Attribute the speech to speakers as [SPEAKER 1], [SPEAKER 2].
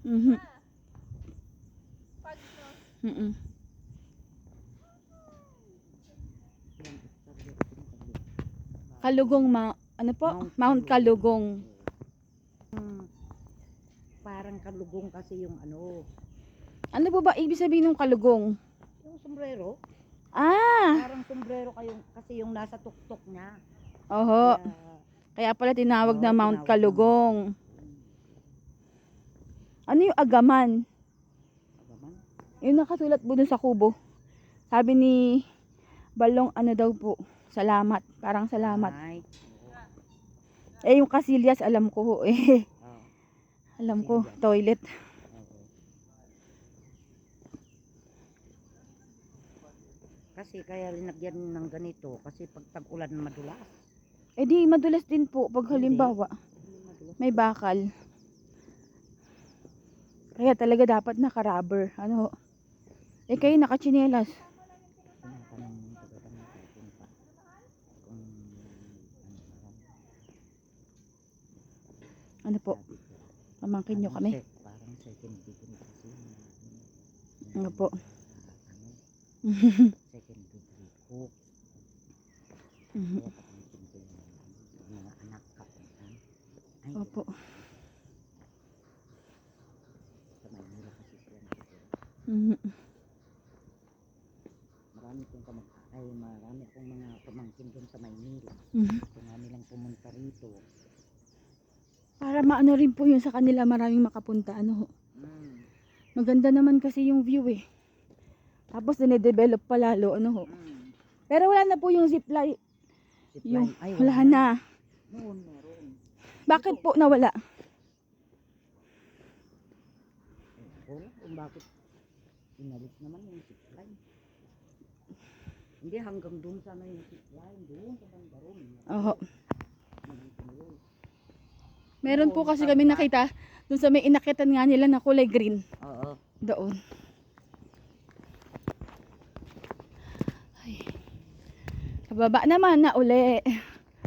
[SPEAKER 1] Mhm.
[SPEAKER 2] Pag no.
[SPEAKER 1] Mhm. Kalugong ano po? Mount Kalugong.
[SPEAKER 3] Hmm, parang kalugong kasi yung ano,
[SPEAKER 1] Ano po ba ibig sabihin ng kalugong?
[SPEAKER 3] yung sombrero.
[SPEAKER 1] Ah,
[SPEAKER 3] Parang sombrero kayong, kasi yung nasa tuktok niya.
[SPEAKER 1] oho.
[SPEAKER 3] Kaya,
[SPEAKER 1] Kaya pala tinawag na
[SPEAKER 3] oo,
[SPEAKER 1] Mount
[SPEAKER 3] tinawag na
[SPEAKER 1] Kalugong. Ano yung agaman?
[SPEAKER 3] Agaman.
[SPEAKER 1] Yung nakasulat po dun sa kubo. Sabi ni Balong ano daw po. Salamat. Parang salamat.
[SPEAKER 3] Ay,
[SPEAKER 1] Eh yung kasilyas alam ko ho eh.
[SPEAKER 3] oo,
[SPEAKER 1] Alam ko.
[SPEAKER 3] Kasilyas.
[SPEAKER 1] Toilet.
[SPEAKER 3] oo. Kasi kaya linagyan ng ganito, kasi pag tag-ulan madulas.
[SPEAKER 1] Eh di madulas din po pag halimbawa
[SPEAKER 3] Hindi madulas.
[SPEAKER 1] may bakal. Kaya talaga dapat naka-rubber. Ano ho? Eh kayo naka-tsinelas.
[SPEAKER 3] Tinatanong ng taga-tanong ko kung pa, kung
[SPEAKER 1] Ano po?
[SPEAKER 3] sabi ko,
[SPEAKER 1] Pamangkin nyo kami.
[SPEAKER 3] parang second degree kasi
[SPEAKER 1] Ano po?
[SPEAKER 3] second degree hook.
[SPEAKER 1] Mhm.
[SPEAKER 3] Kaya pagamitin ko yung mga anak kapuntan. Ay,
[SPEAKER 1] Opo.
[SPEAKER 3] sa Maynila kasi sila nakikita.
[SPEAKER 1] Mhm.
[SPEAKER 3] Marami akong mga pamangkin doon sa Maynila.
[SPEAKER 1] Mhm.
[SPEAKER 3] Gusto nga nilang pumunta rito.
[SPEAKER 1] Para maano rin po yun sa kanila, maraming makapunta. Ano ho?
[SPEAKER 3] Mm.
[SPEAKER 1] Maganda naman kasi yung view eh. Tapos dinedevelop pa lalo. Ano ho?
[SPEAKER 3] Mm.
[SPEAKER 1] Pero wala na po yung zipline. Yung,
[SPEAKER 3] Zipline. Ay,
[SPEAKER 1] wala na.
[SPEAKER 3] Noon meron.
[SPEAKER 1] Bakit po nawala?
[SPEAKER 3] Wala kung bakit inalis naman yung zipline. Hindi, hanggang doon sana yung zipline. Doon sa Bandaron.
[SPEAKER 1] Oho.
[SPEAKER 3] Nagituloy.
[SPEAKER 1] Meron po kasi kami nakita dun sa may inakitan nga nila na kulay green.
[SPEAKER 3] Oo.
[SPEAKER 1] Doon. Ay. Kababa naman na uli.